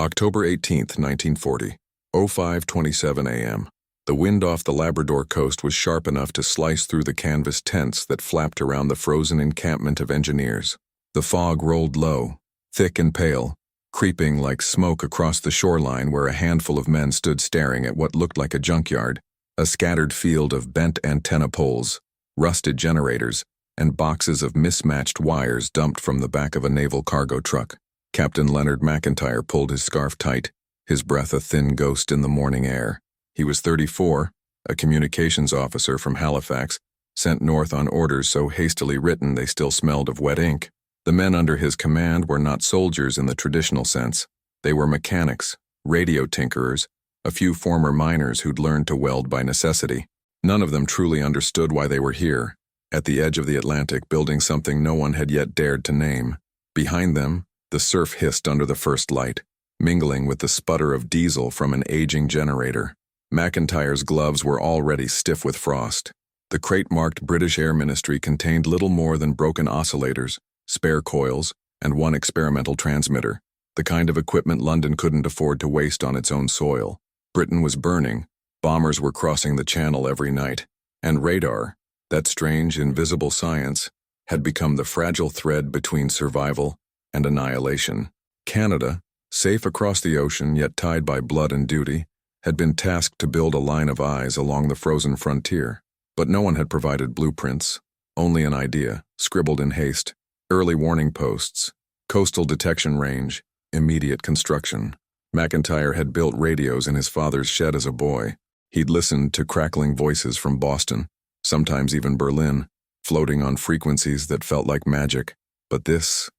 October 18th, 1940, 05:27 a.m. The wind off the Labrador coast was sharp enough to slice through the canvas tents that flapped around the frozen encampment of engineers. The fog rolled low, thick and pale, creeping like smoke across the shoreline where a handful of men stood staring at what looked like a junkyard, a scattered field of bent antenna poles, rusted generators, and boxes of mismatched wires dumped from the back of a naval cargo truck. Captain Leonard McIntyre pulled his scarf tight, his breath a thin ghost in the morning air. He was 34, a communications officer from Halifax, sent north on orders so hastily written they still smelled of wet ink. The men under his command were not soldiers in the traditional sense. They were mechanics, radio tinkerers, a few former miners who'd learned to weld by necessity. None of them truly understood why they were here, at the edge of the Atlantic, building something no one had yet dared to name. Behind them, the surf hissed under the first light, mingling with the sputter of diesel from an aging generator. McIntyre's gloves were already stiff with frost. The crate-marked British Air Ministry contained little more than broken oscillators, spare coils, and one experimental transmitter, the kind of equipment London couldn't afford to waste on its own soil. Britain was burning, bombers were crossing the channel every night, and radar, that strange, invisible science, had become the fragile thread between survival and annihilation. Canada, safe across the ocean yet tied by blood and duty, had been tasked to build a line of eyes along the frozen frontier. But no one had provided blueprints, only an idea, scribbled in haste, early warning posts, coastal detection range, immediate construction. McIntyre had built radios in his father's shed as a boy. He'd listened to crackling voices from Boston, sometimes even Berlin, floating on frequencies that felt like magic. But this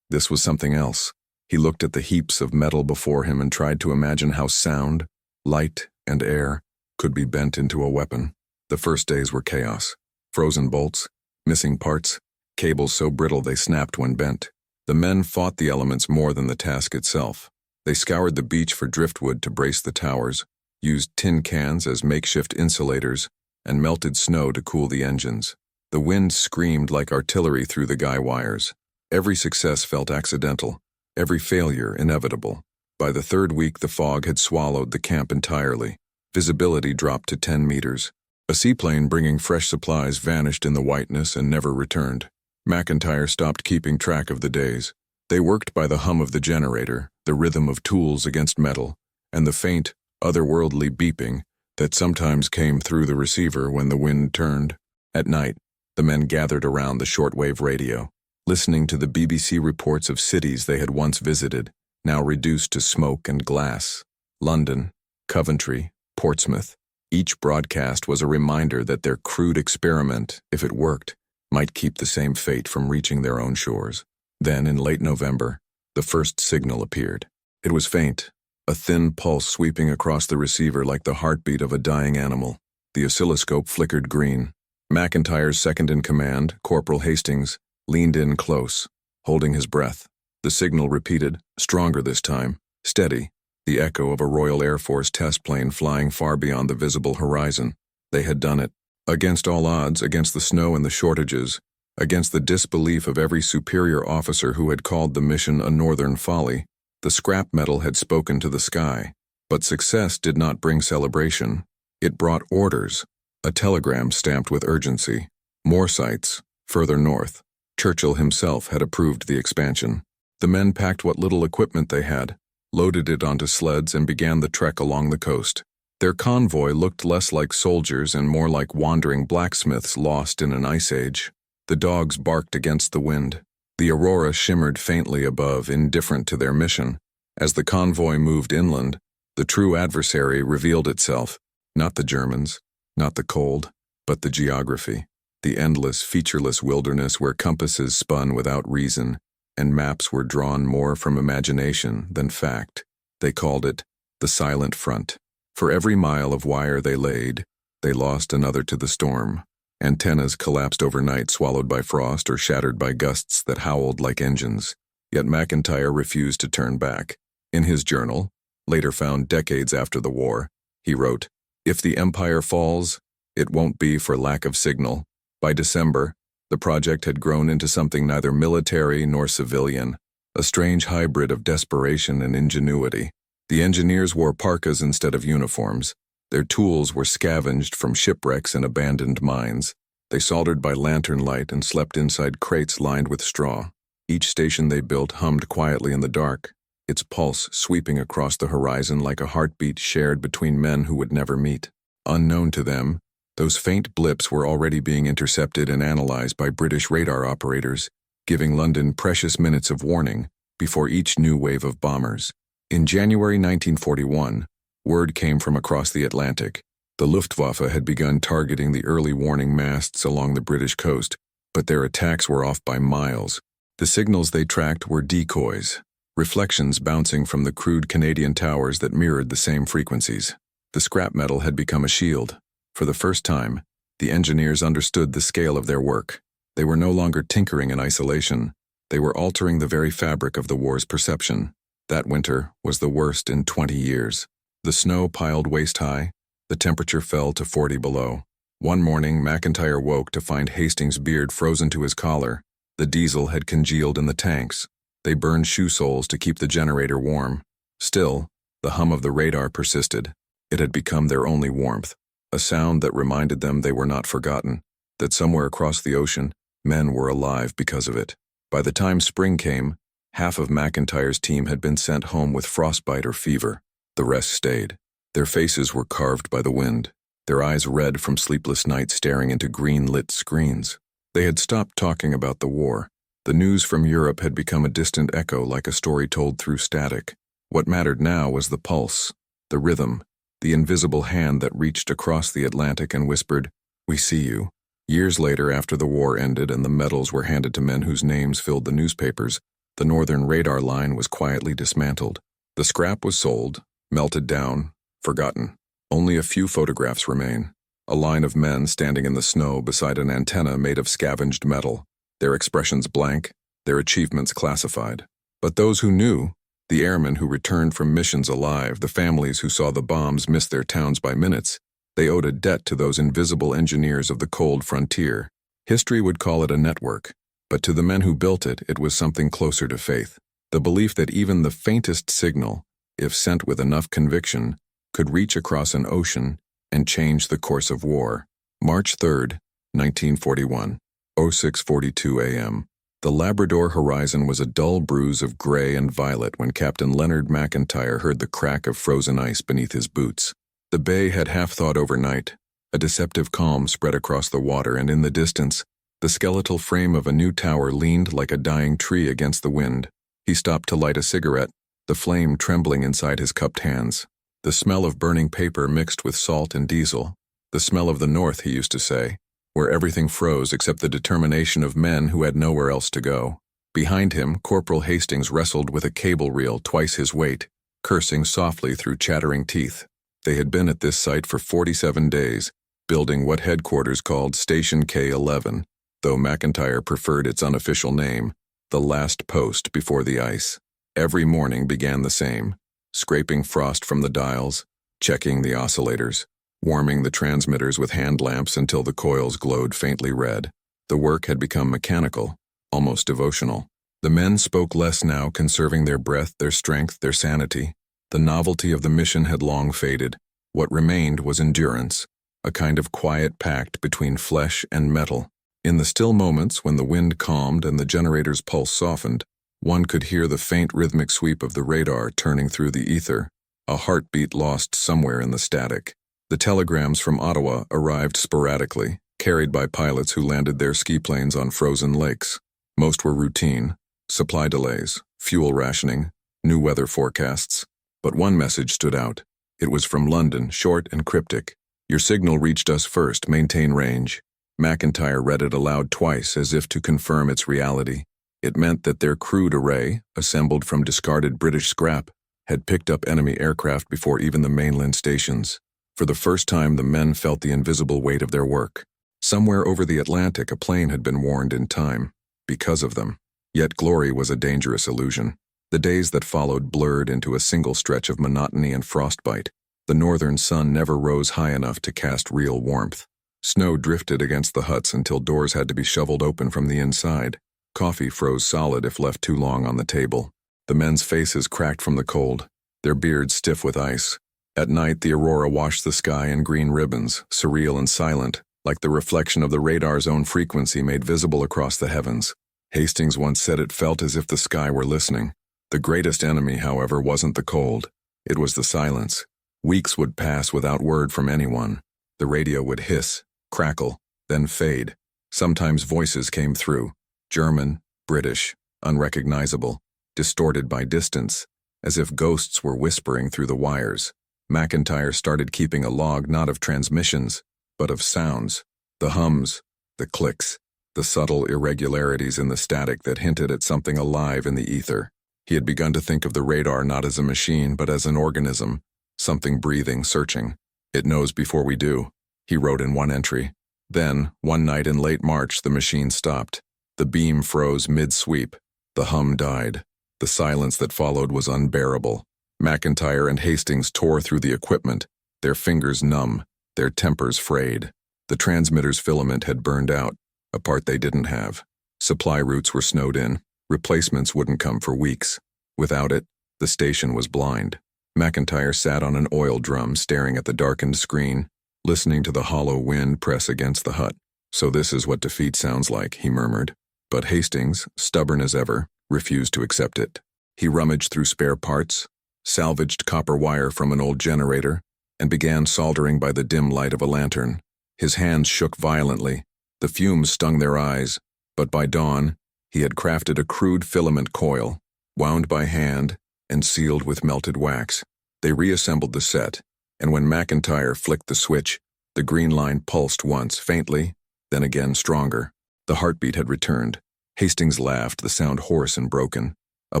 was something else. He looked at the heaps of metal before him and tried to imagine how sound, light, and air could be bent into a weapon. The first days were chaos. Frozen bolts, missing parts, cables so brittle they snapped when bent. The men fought the elements more than the task itself. They scoured the beach for driftwood to brace the towers, used tin cans as makeshift insulators, and melted snow to cool the engines. The wind screamed like artillery through the guy wires. Every success felt accidental, every failure inevitable. By the third week, the fog had swallowed the camp entirely. Visibility dropped to 10 meters. A seaplane bringing fresh supplies vanished in the whiteness and never returned. McIntyre stopped keeping track of the days. They worked by the hum of the generator, the rhythm of tools against metal, and the faint, otherworldly beeping that sometimes came through the receiver when the wind turned. At night, the men gathered around the shortwave radio, listening to the BBC reports of cities they had once visited, now reduced to smoke and glass. London, Coventry, Portsmouth. Each broadcast was a reminder that their crude experiment, if it worked, might keep the same fate from reaching their own shores. Then, in late November, the first signal appeared. It was faint, a thin pulse sweeping across the receiver like the heartbeat of a dying animal. The oscilloscope flickered green. McIntyre's second-in-command, Corporal Hastings, leaned in close, holding his breath. The signal repeated, stronger this time, steady, the echo of a Royal Air Force test plane flying far beyond the visible horizon. They had done it. Against all odds, against the snow and the shortages, against the disbelief of every superior officer who had called the mission a northern folly, the scrap metal had spoken to the sky. But success did not bring celebration. It brought orders, a telegram stamped with urgency. More sites, further north. Churchill himself had approved the expansion. The men packed what little equipment they had, loaded it onto sleds, and began the trek along the coast. Their convoy looked less like soldiers and more like wandering blacksmiths lost in an ice age. The dogs barked against the wind. The aurora shimmered faintly above, indifferent to their mission. As the convoy moved inland, the true adversary revealed itself. Not the Germans, not the cold, but the geography. The endless, featureless wilderness where compasses spun without reason, and maps were drawn more from imagination than fact. They called it the Silent Front. For every mile of wire they laid, they lost another to the storm. Antennas collapsed overnight, swallowed by frost or shattered by gusts that howled like engines. Yet McIntyre refused to turn back. In his journal, later found decades after the war, he wrote, "If the empire falls, it won't be for lack of signal." By December, the project had grown into something neither military nor civilian, a strange hybrid of desperation and ingenuity. The engineers wore parkas instead of uniforms. Their tools were scavenged from shipwrecks and abandoned mines. They soldered by lantern light and slept inside crates lined with straw. Each station they built hummed quietly in the dark, its pulse sweeping across the horizon like a heartbeat shared between men who would never meet. Unknown to them, those faint blips were already being intercepted and analyzed by British radar operators, giving London precious minutes of warning before each new wave of bombers. In January 1941, word came from across the Atlantic. The Luftwaffe had begun targeting the early warning masts along the British coast, but their attacks were off by miles. The signals they tracked were decoys, reflections bouncing from the crude Canadian towers that mirrored the same frequencies. The scrap metal had become a shield. For the first time, the engineers understood the scale of their work. They were no longer tinkering in isolation. They were altering the very fabric of the war's perception. That winter was the worst in 20 years. The snow piled waist-high. The temperature fell to 40 below. One morning, McIntyre woke to find Hastings' beard frozen to his collar. The diesel had congealed in the tanks. They burned shoe soles to keep the generator warm. Still, the hum of the radar persisted. It had become their only warmth, a sound that reminded them they were not forgotten, that somewhere across the ocean, men were alive because of it. By the time spring came, half of McIntyre's team had been sent home with frostbite or fever. The rest stayed. Their faces were carved by the wind, their eyes red from sleepless nights staring into green-lit screens. They had stopped talking about the war. The news from Europe had become a distant echo like a story told through static. What mattered now was the pulse, the rhythm, the invisible hand that reached across the Atlantic and whispered, "We see you." Years later, after the war ended and the medals were handed to men whose names filled the newspapers, the northern radar line was quietly dismantled. The scrap was sold, melted down, forgotten. Only a few photographs remain. A line of men standing in the snow beside an antenna made of scavenged metal, their expressions blank, their achievements classified. But those who knew, the airmen who returned from missions alive, the families who saw the bombs miss their towns by minutes, they owed a debt to those invisible engineers of the cold frontier. History would call it a network, but to the men who built it, it was something closer to faith. The belief that even the faintest signal, if sent with enough conviction, could reach across an ocean and change the course of war. March 3, 1941, 06:42 a.m. The Labrador horizon was a dull bruise of gray and violet when Captain Leonard McIntyre heard the crack of frozen ice beneath his boots. The bay had half thawed overnight. A deceptive calm spread across the water, and in the distance, the skeletal frame of a new tower leaned like a dying tree against the wind. He stopped to light a cigarette, the flame trembling inside his cupped hands. The smell of burning paper mixed with salt and diesel. The smell of the North, he used to say, where everything froze except the determination of men who had nowhere else to go. Behind him, Corporal Hastings wrestled with a cable reel twice his weight, cursing softly through chattering teeth. They had been at this site for 47 days, building what headquarters called Station K-11, though McIntyre preferred its unofficial name, the last post before the ice. Every morning began the same, scraping frost from the dials, checking the oscillators, warming the transmitters with hand lamps until the coils glowed faintly red. The work had become mechanical, almost devotional. The men spoke less now, conserving their breath, their strength, their sanity. The novelty of the mission had long faded. What remained was endurance, a kind of quiet pact between flesh and metal. In the still moments when the wind calmed and the generator's pulse softened, one could hear the faint rhythmic sweep of the radar turning through the ether, a heartbeat lost somewhere in the static. The telegrams from Ottawa arrived sporadically, carried by pilots who landed their ski planes on frozen lakes. Most were routine: supply delays, fuel rationing, new weather forecasts. But one message stood out. It was from London, short and cryptic. "Your signal reached us first, maintain range." McIntyre read it aloud twice as if to confirm its reality. It meant that their crude array, assembled from discarded British scrap, had picked up enemy aircraft before even the mainland stations. For the first time, the men felt the invisible weight of their work. Somewhere over the Atlantic, a plane had been warned in time, because of them. Yet glory was a dangerous illusion. The days that followed blurred into a single stretch of monotony and frostbite. The northern sun never rose high enough to cast real warmth. Snow drifted against the huts until doors had to be shoveled open from the inside. Coffee froze solid if left too long on the table. The men's faces cracked from the cold. their beards stiff with ice. At night, the aurora washed the sky in green ribbons, surreal and silent, like the reflection of the radar's own frequency made visible across the heavens. Hastings once said it felt as if the sky were listening. The greatest enemy, however, wasn't the cold. It was the silence. Weeks would pass without word from anyone. The radio would hiss, crackle, then fade. Sometimes voices came through, German, British, unrecognizable, distorted by distance, as if ghosts were whispering through the wires. McIntyre started keeping a log not of transmissions, but of sounds, the hums, the clicks, the subtle irregularities in the static that hinted at something alive in the ether. He had begun to think of the radar not as a machine but as an organism, something breathing, searching. "It knows before we do," he wrote in one entry. Then, one night in late March, the machine stopped. The beam froze mid-sweep. The hum died. The silence that followed was unbearable. McIntyre and Hastings tore through the equipment, their fingers numb, their tempers frayed. The transmitter's filament had burned out, a part they didn't have. Supply routes were snowed in. Replacements wouldn't come for weeks. Without it, the station was blind. McIntyre sat on an oil drum staring at the darkened screen, listening to the hollow wind press against the hut. "So this is what defeat sounds like," he murmured. But Hastings, stubborn as ever, refused to accept it. He rummaged through spare parts, salvaged copper wire from an old generator, and began soldering by the dim light of a lantern. His hands shook violently. The fumes stung their eyes, but by dawn, he had crafted a crude filament coil, wound by hand and sealed with melted wax. They reassembled the set, and when McIntyre flicked the switch, the green line pulsed once, faintly, then again stronger. The heartbeat had returned. Hastings laughed, the sound hoarse and broken. "A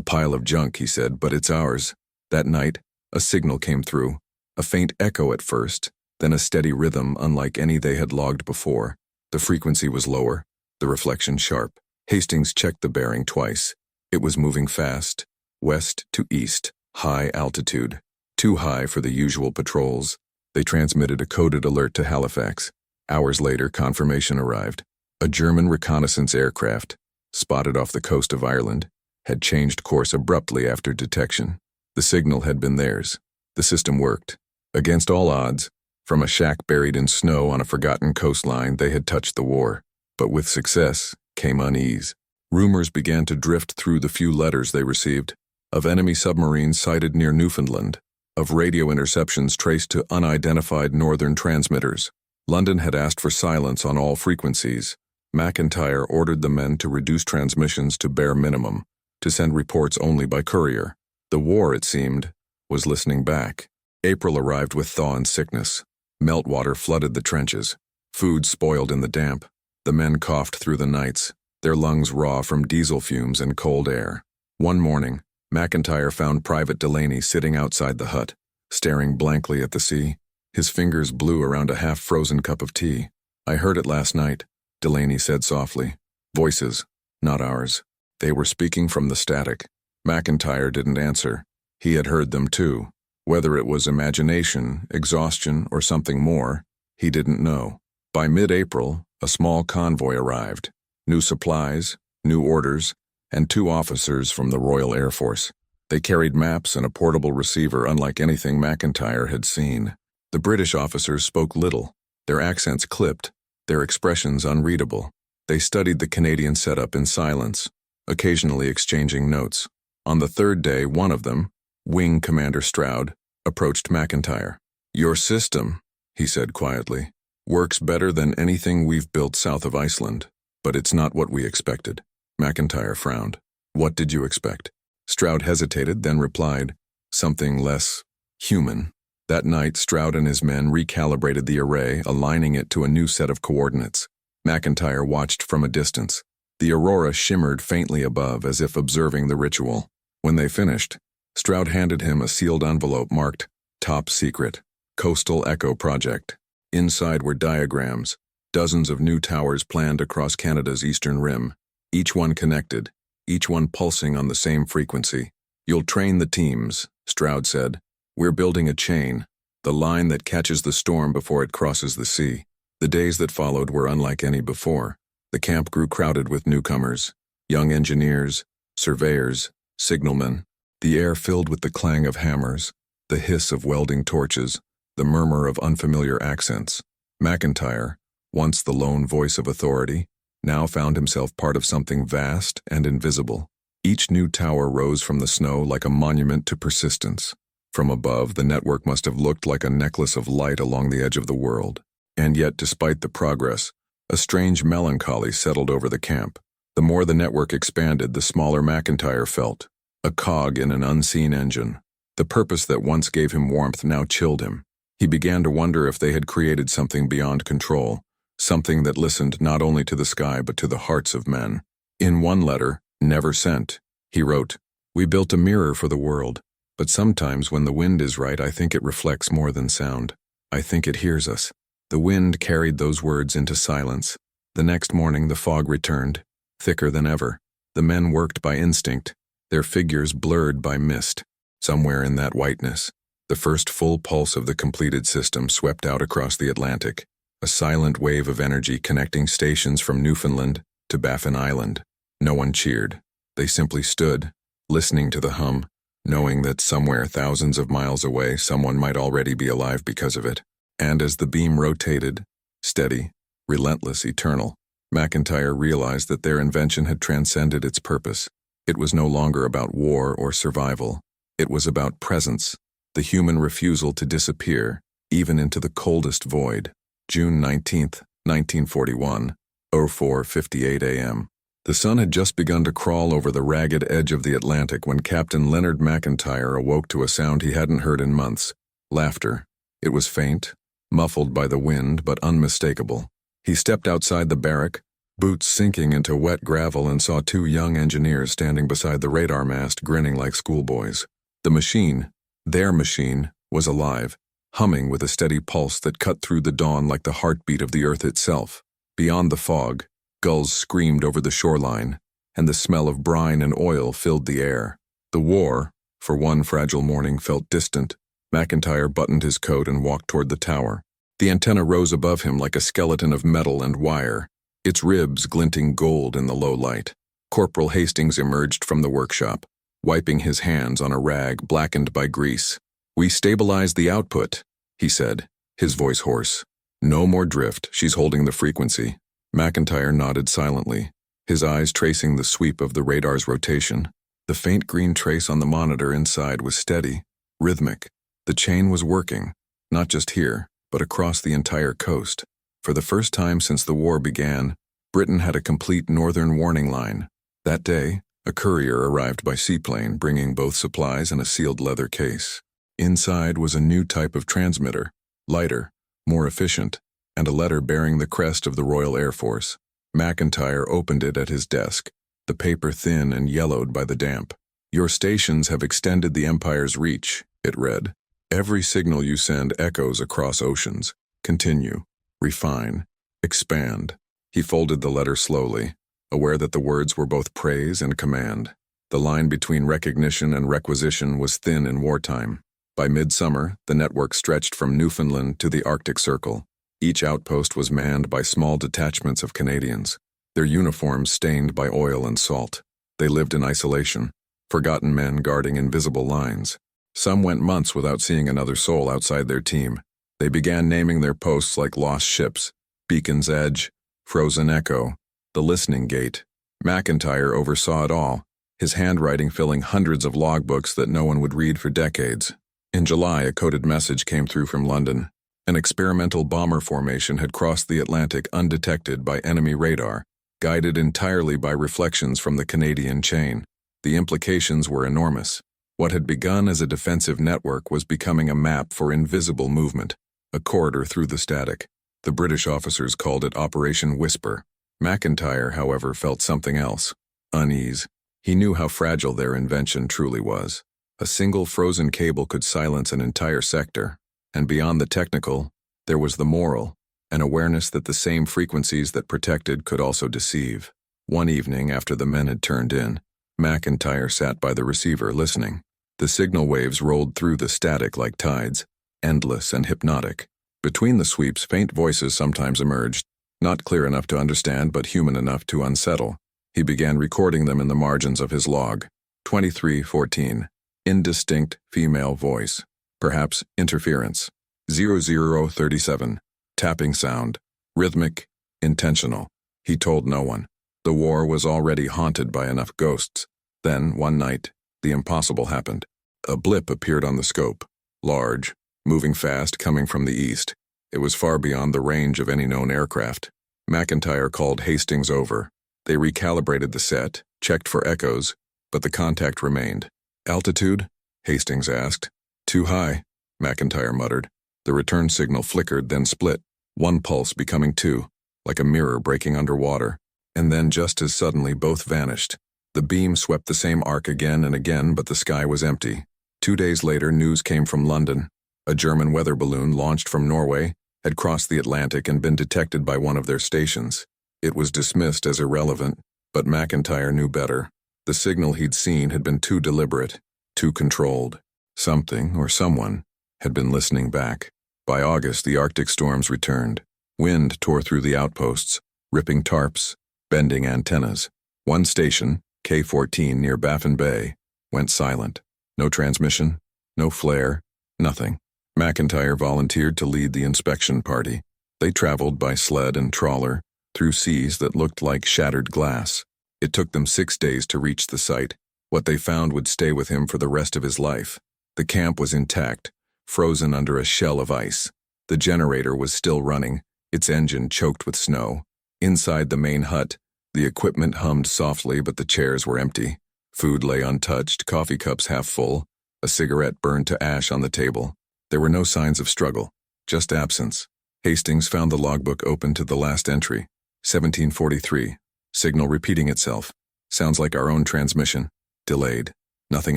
pile of junk," he said, "but it's ours." That night, a signal came through, a faint echo at first, then a steady rhythm unlike any they had logged before. The frequency was lower, the reflection sharp. Hastings checked the bearing twice. It was moving fast, west to east, high altitude. Too high for the usual patrols. They transmitted a coded alert to Halifax. Hours later, confirmation arrived. A German reconnaissance aircraft, spotted off the coast of Ireland, had changed course abruptly after detection. The signal had been theirs. The system worked. Against all odds, from a shack buried in snow on a forgotten coastline, they had touched the war. But with success came unease. Rumors began to drift through the few letters they received, of enemy submarines sighted near Newfoundland, of radio interceptions traced to unidentified northern transmitters. London had asked for silence on all frequencies. McIntyre ordered the men to reduce transmissions to bare minimum, to send reports only by courier. The war, it seemed, was listening back. April arrived with thaw and sickness. Meltwater flooded the trenches. Food spoiled in the damp. The men coughed through the nights, their lungs raw from diesel fumes and cold air. One morning, McIntyre found Private Delaney sitting outside the hut, staring blankly at the sea. His fingers blew around a half-frozen cup of tea. "I heard it last night," Delaney said softly. "Voices, not ours. They were speaking from the static." McIntyre didn't answer. He had heard them too. Whether it was imagination, exhaustion, or something more, he didn't know. By mid-April, a small convoy arrived. New supplies, new orders, and 2 officers from the Royal Air Force. They carried maps and a portable receiver unlike anything McIntyre had seen. The British officers spoke little, their accents clipped, their expressions unreadable. They studied the Canadian setup in silence, occasionally exchanging notes. On the third day, one of them, Wing Commander Stroud, approached McIntyre. "Your system," he said quietly, "works better than anything we've built south of Iceland, but it's not what we expected." McIntyre frowned. "What did you expect?" Stroud hesitated, then replied, "Something less human." That night, Stroud and his men recalibrated the array, aligning it to a new set of coordinates. McIntyre watched from a distance. The aurora shimmered faintly above, as if observing the ritual. When they finished, Stroud handed him a sealed envelope marked "Top Secret, Coastal Echo Project." Inside were diagrams, dozens of new towers planned across Canada's eastern rim, each one connected, each one pulsing on the same frequency. "You'll train the teams," Stroud said. "We're building a chain, the line that catches the storm before it crosses the sea." The days that followed were unlike any before. The camp grew crowded with newcomers, young engineers, surveyors, signalmen. the air filled with the clang of hammers, the hiss of welding torches, the murmur of unfamiliar accents. McIntyre, once the lone voice of authority, now found himself part of something vast and invisible. Each new tower rose from the snow like a monument to persistence. From above, the network must have looked like a necklace of light along the edge of the world. And yet, despite the progress, a strange melancholy settled over the camp. The more the network expanded, the smaller McIntyre felt, a cog in an unseen engine. The purpose that once gave him warmth now chilled him. He began to wonder if they had created something beyond control, something that listened not only to the sky but to the hearts of men. In one letter, never sent, he wrote, "We built a mirror for the world, but sometimes when the wind is right, I think it reflects more than sound. I think it hears us." The wind carried those words into silence. The next morning the fog returned, thicker than ever. The men worked by instinct, their figures blurred by mist. Somewhere in that whiteness, the first full pulse of the completed system swept out across the Atlantic, a silent wave of energy connecting stations from Newfoundland to Baffin Island. No one cheered. They simply stood, listening to the hum, knowing that somewhere thousands of miles away someone might already be alive because of it. And as the beam rotated, steady, relentless, eternal, McIntyre realized that their invention had transcended its purpose. It was no longer about war or survival. It was about presence, the human refusal to disappear, even into the coldest void. June 19th, 1941, 04:58 a.m. The sun had just begun to crawl over the ragged edge of the Atlantic when Captain Leonard McIntyre awoke to a sound he hadn't heard in months. Laughter. It was faint, muffled by the wind, but unmistakable. He stepped outside the barrack, boots sinking into wet gravel, and saw two young engineers standing beside the radar mast, grinning like schoolboys. The machine, their machine, was alive, humming with a steady pulse that cut through the dawn like the heartbeat of the earth itself. Beyond the fog, gulls screamed over the shoreline, and the smell of brine and oil filled the air. The war, for one fragile morning, felt distant. McIntyre buttoned his coat and walked toward the tower. The antenna rose above him like a skeleton of metal and wire, its ribs glinting gold in the low light. Corporal Hastings emerged from the workshop, wiping his hands on a rag blackened by grease. "We stabilized the output," he said, his voice hoarse. "No more drift, she's holding the frequency." McIntyre nodded silently, his eyes tracing the sweep of the radar's rotation. The faint green trace on the monitor inside was steady, rhythmic. The chain was working, not just here, but across the entire coast. For the first time since the war began, Britain had a complete northern warning line. That day, a courier arrived by seaplane bringing both supplies and a sealed leather case. Inside was a new type of transmitter, lighter, more efficient, and a letter bearing the crest of the Royal Air Force. McIntyre opened it at his desk, the paper thin and yellowed by the damp. "Your stations have extended the Empire's reach," it read. "Every signal you send echoes across oceans. Continue, refine, expand." He folded the letter slowly, aware that the words were both praise and command. The line between recognition and requisition was thin in wartime. By midsummer, the network stretched from Newfoundland to the Arctic Circle. Each outpost was manned by small detachments of Canadians, their uniforms stained by oil and salt. They lived in isolation, forgotten men guarding invisible lines. Some went months without seeing another soul outside their team. They began naming their posts like lost ships: Beacon's Edge, Frozen Echo, the Listening Gate. McIntyre oversaw it all, his handwriting filling hundreds of logbooks that no one would read for decades. In July, a coded message came through from London. An experimental bomber formation had crossed the Atlantic undetected by enemy radar, guided entirely by reflections from the Canadian chain. The implications were enormous. What had begun as a defensive network was becoming a map for invisible movement, a corridor through the static. The British officers called it Operation Whisper. McIntyre, however, felt something else: unease. He knew how fragile their invention truly was. A single frozen cable could silence an entire sector. And beyond the technical, there was the moral, an awareness that the same frequencies that protected could also deceive. One evening, after the men had turned in, McIntyre sat by the receiver listening. The signal waves rolled through the static like tides, endless and hypnotic. Between the sweeps, faint voices sometimes emerged, not clear enough to understand but human enough to unsettle. He began recording them in the margins of his log. 23:14. Indistinct female voice. Perhaps interference. 0037. Tapping sound. Rhythmic. Intentional. He told no one. The war was already haunted by enough ghosts. Then, one night, the impossible happened. A blip appeared on the scope. Large, moving fast, coming from the east. It was far beyond the range of any known aircraft. McIntyre called Hastings over. They recalibrated the set, checked for echoes, but the contact remained. Altitude? Hastings asked. Too high, McIntyre muttered. The return signal flickered, then split, one pulse becoming two, like a mirror breaking underwater. And then, just as suddenly, both vanished. The beam swept the same arc again and again, but the sky was empty. 2 days later, news came from London. A German weather balloon launched from Norway had crossed the Atlantic and been detected by one of their stations. It was dismissed as irrelevant, but McIntyre knew better. The signal he'd seen had been too deliberate, too controlled. Something, or someone, had been listening back. By August, the Arctic storms returned. Wind tore through the outposts, ripping tarps, bending antennas. One station, K-14 near Baffin Bay, went silent. No transmission, no flare, nothing. McIntyre volunteered to lead the inspection party. They traveled by sled and trawler, through seas that looked like shattered glass. It took them 6 days to reach the site. What they found would stay with him for the rest of his life. The camp was intact, frozen under a shell of ice. The generator was still running, its engine choked with snow. Inside the main hut, the equipment hummed softly, but the chairs were empty. Food lay untouched, coffee cups half full, a cigarette burned to ash on the table. There were no signs of struggle, just absence. Hastings found the logbook open to the last entry. 1743. Signal repeating itself. Sounds like our own transmission. Delayed. Nothing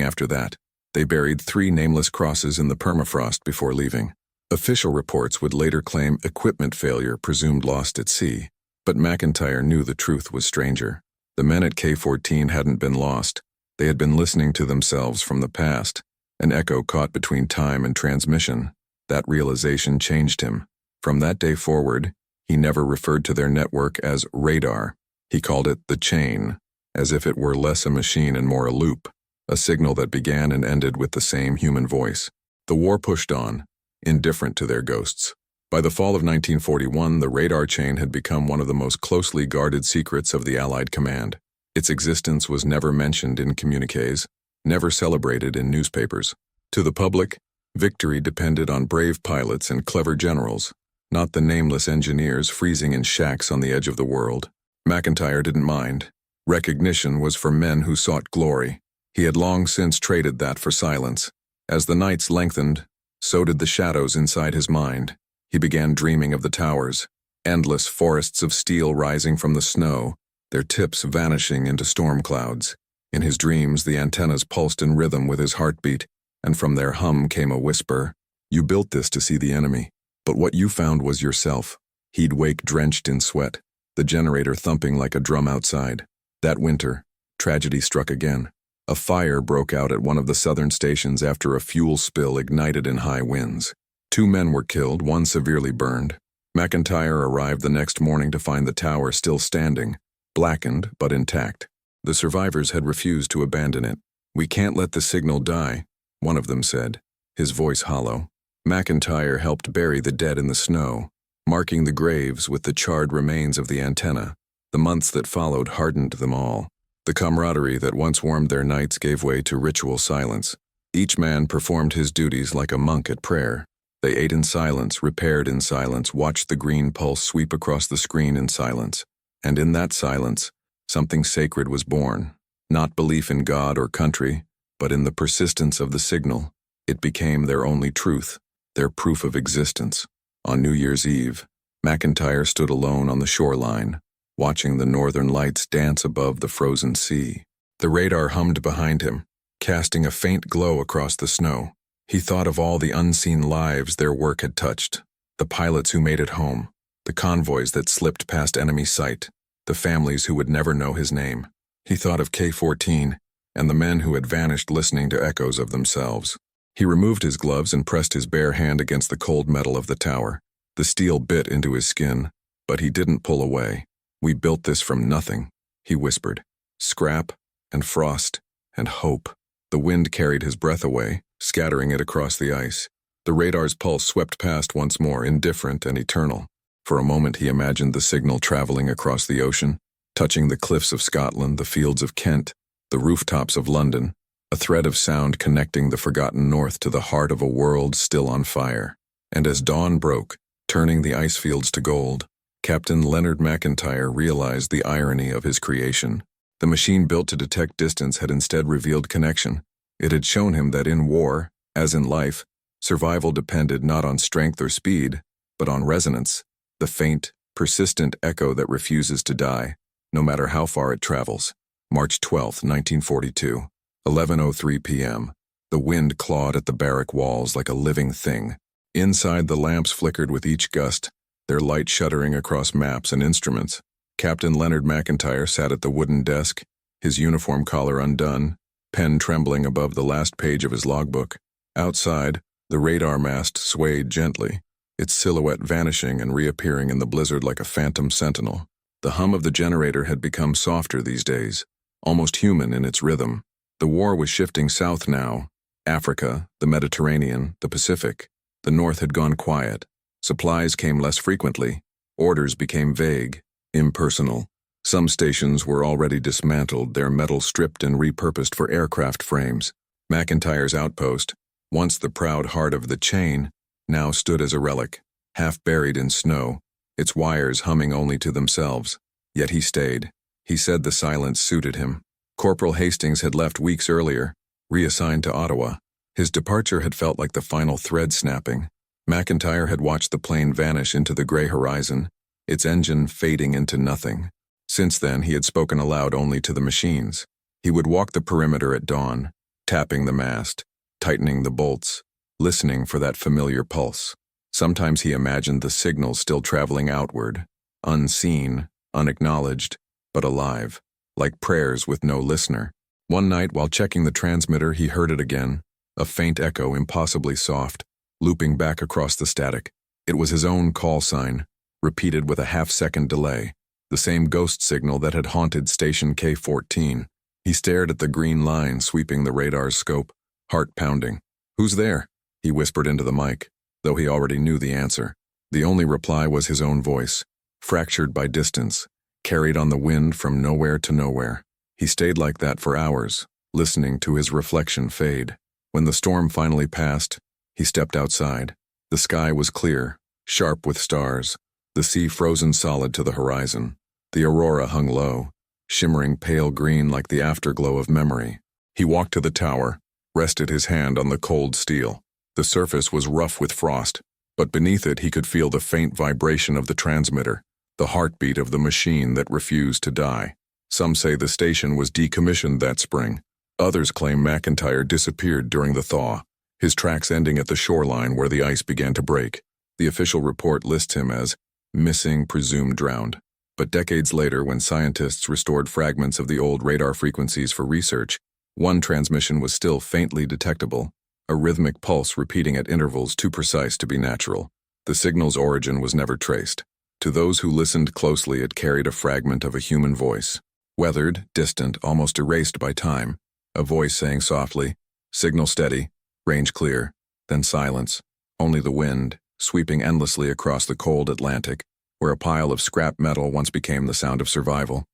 after that. They buried 3 nameless crosses in the permafrost before leaving. Official reports would later claim equipment failure presumed lost at sea. But McIntyre knew the truth was stranger. The men at K-14 hadn't been lost. They had been listening to themselves from the past, an echo caught between time and transmission. That realization changed him. From that day forward, he never referred to their network as radar. He called it the chain, as if it were less a machine and more a loop, a signal that began and ended with the same human voice. The war pushed on, indifferent to their ghosts. By the fall of 1941, the radar chain had become one of the most closely guarded secrets of the Allied command. Its existence was never mentioned in communiques, never celebrated in newspapers. To the public, victory depended on brave pilots and clever generals, not the nameless engineers freezing in shacks on the edge of the world. McIntyre didn't mind. Recognition was for men who sought glory. He had long since traded that for silence. As the nights lengthened, so did the shadows inside his mind. He began dreaming of the towers, endless forests of steel rising from the snow, their tips vanishing into storm clouds. In his dreams, the antennas pulsed in rhythm with his heartbeat, and from their hum came a whisper. You built this to see the enemy, but what you found was yourself. He'd wake drenched in sweat, the generator thumping like a drum outside. That winter, tragedy struck again. A fire broke out at one of the southern stations after a fuel spill ignited in high winds. 2 men were killed, 1 severely burned. McIntyre arrived the next morning to find the tower still standing, blackened but intact. The survivors had refused to abandon it. We can't let the signal die, one of them said, his voice hollow. McIntyre helped bury the dead in the snow, marking the graves with the charred remains of the antenna. The months that followed hardened them all. The camaraderie that once warmed their nights gave way to ritual silence. Each man performed his duties like a monk at prayer. They ate in silence, repaired in silence, watched the green pulse sweep across the screen in silence. And in that silence, something sacred was born. Not belief in God or country, but in the persistence of the signal. It became their only truth, their proof of existence. On New Year's Eve, McIntyre stood alone on the shoreline, watching the northern lights dance above the frozen sea. The radar hummed behind him, casting a faint glow across the snow. He thought of all the unseen lives their work had touched, the pilots who made it home, the convoys that slipped past enemy sight, the families who would never know his name. He thought of K-14 and the men who had vanished listening to echoes of themselves. He removed his gloves and pressed his bare hand against the cold metal of the tower. The steel bit into his skin, but he didn't pull away. We built this from nothing, he whispered. Scrap and frost and hope. The wind carried his breath away, scattering it across the ice. The radar's pulse swept past once more, indifferent and eternal. For a moment he imagined the signal traveling across the ocean, touching the cliffs of Scotland, the fields of Kent, the rooftops of London, a thread of sound connecting the forgotten north to the heart of a world still on fire. And as dawn broke, turning the ice fields to gold, Captain Leonard McIntyre realized the irony of his creation. The machine built to detect distance had instead revealed connection. It had shown him that in war, as in life, survival depended not on strength or speed, but on resonance, the faint, persistent echo that refuses to die, no matter how far it travels. March 12, 1942, 11:03 p.m. The wind clawed at the barrack walls like a living thing. Inside, the lamps flickered with each gust, their light shuddering across maps and instruments. Captain Leonard McIntyre sat at the wooden desk, his uniform collar undone, pen trembling above the last page of his logbook. Outside, the radar mast swayed gently, its silhouette vanishing and reappearing in the blizzard like a phantom sentinel. The hum of the generator had become softer these days, almost human in its rhythm. The war was shifting south now. Africa, the Mediterranean, the Pacific. The north had gone quiet. Supplies came less frequently. Orders became vague, impersonal. Some stations were already dismantled, their metal stripped and repurposed for aircraft frames. McIntyre's outpost, once the proud heart of the chain, now stood as a relic, half buried in snow, its wires humming only to themselves. Yet he stayed. He said the silence suited him. Corporal Hastings had left weeks earlier, reassigned to Ottawa. His departure had felt like the final thread snapping. McIntyre had watched the plane vanish into the gray horizon, its engine fading into nothing. Since then, he had spoken aloud only to the machines. He would walk the perimeter at dawn, tapping the mast, tightening the bolts, listening for that familiar pulse. Sometimes he imagined the signals still traveling outward, unseen, unacknowledged, but alive, like prayers with no listener. One night, while checking the transmitter, he heard it again, a faint echo impossibly soft, looping back across the static. It was his own call sign, repeated with a half-second delay, the same ghost signal that had haunted Station K-14. He stared at the green line sweeping the radar's scope, heart pounding. "Who's there?" he whispered into the mic, though he already knew the answer. The only reply was his own voice, fractured by distance, carried on the wind from nowhere to nowhere. He stayed like that for hours, listening to his reflection fade. When the storm finally passed, he stepped outside. The sky was clear, sharp with stars, the sea frozen solid to the horizon. The aurora hung low, shimmering pale green like the afterglow of memory. He walked to the tower, rested his hand on the cold steel. The surface was rough with frost, but beneath it he could feel the faint vibration of the transmitter, the heartbeat of the machine that refused to die. Some say the station was decommissioned that spring. Others claim McIntyre disappeared during the thaw, his tracks ending at the shoreline where the ice began to break. The official report lists him as missing, presumed drowned. But decades later, when scientists restored fragments of the old radar frequencies for research, one transmission was still faintly detectable, a rhythmic pulse repeating at intervals too precise to be natural. The signal's origin was never traced. To those who listened closely, it carried a fragment of a human voice. Weathered, distant, almost erased by time. A voice saying softly, "Signal steady, range clear," then silence, only the wind, sweeping endlessly across the cold Atlantic, where a pile of scrap metal once became the sound of survival.